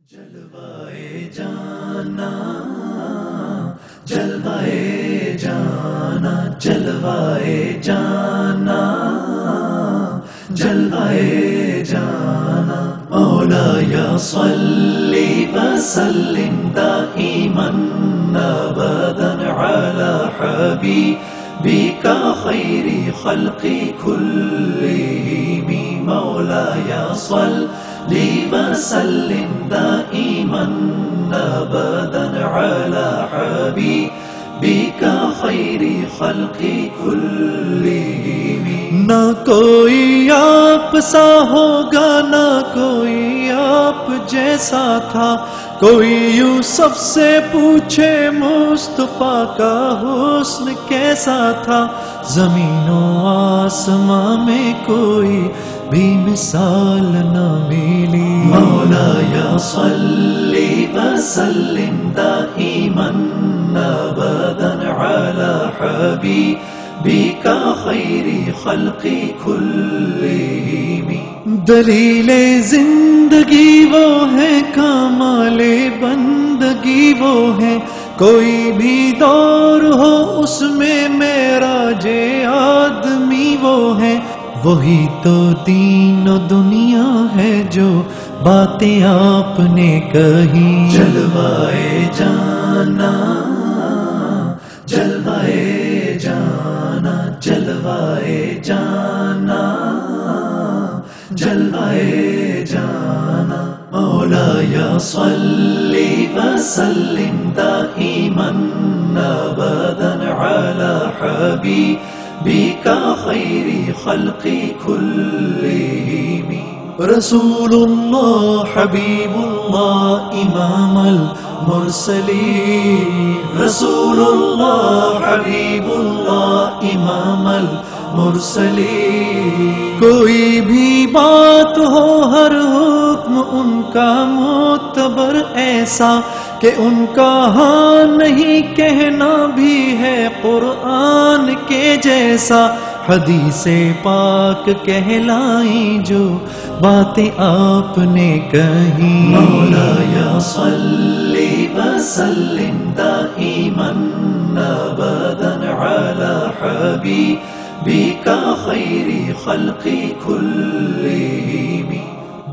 جلوائے جانا جلوائے جانا جلوائے جانا جلوائے جانا مولایا صلی وسلم دائما ابدا علی حبیبک خیر خلق کلہم مولایا صلی وسلم دائما ابدا علی حبیبک خیر خلق کلہم نہ کوئی آپ سا ہوگا نہ کوئی آپ جیسا تھا کوئی یوسف سے پوچھے مصطفیٰ کا حسن کیسا تھا زمین و آسماں میں کوئی بھی مثال نہ ملی مولایا صلی وسلم دائما ابدا علی حبیبک خیر خلق کلہم دلیل زندگی وہ ہے کمال بندگی وہ ہے کوئی بھی دور ہو اس میں معراج آدمی وہ ہے وہی تو دین و دنیا ہے جو باتیں آپ نے کہی جلوائے جانا جلوائے جانا جلوائے جانا جلوائے جانا مولایا صلی وسلم دائما ابدا علی حبیبک خیر خلق کلہم رسول اللہ حبیب اللہ امام المرسلین رسول اللہ حبیب اللہ امام المرسلین کوئی بھی بات ہو ہر حکم ان کا معتبر ایسا کہ ان کا ہاں نہیں کہنا بھی ہے قرآن کے جیسا حدیث پاک کہلائیں جو باتیں آپ نے کہی مولایا صلی وسلم دائما ابدا علی حبیبک خیر خلق کلہم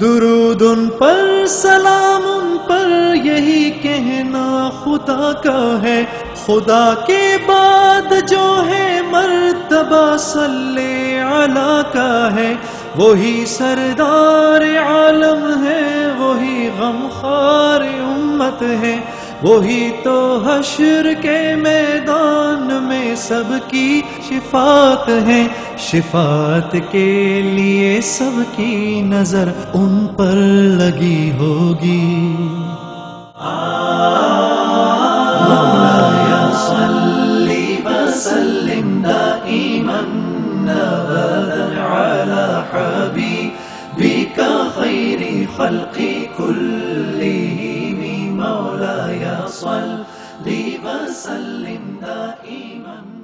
درود ان پر سلام ان پر یہی کہنا خدا کا ہے خدا کے بعد جو ہے مرتبہ صلی علی کا ہے وہی سردار عالم ہے وہی غمخوار امت ہے وہی تو حشر کے میدان میں سب کی شفاعت ہے شفاعت کے لیے سب کی نظر ان پر لگی ہوگی مولایا صلی وسلم دائما ابدا علی حبیبک خیر خلق کلہم مولایا صلی وسلم دائما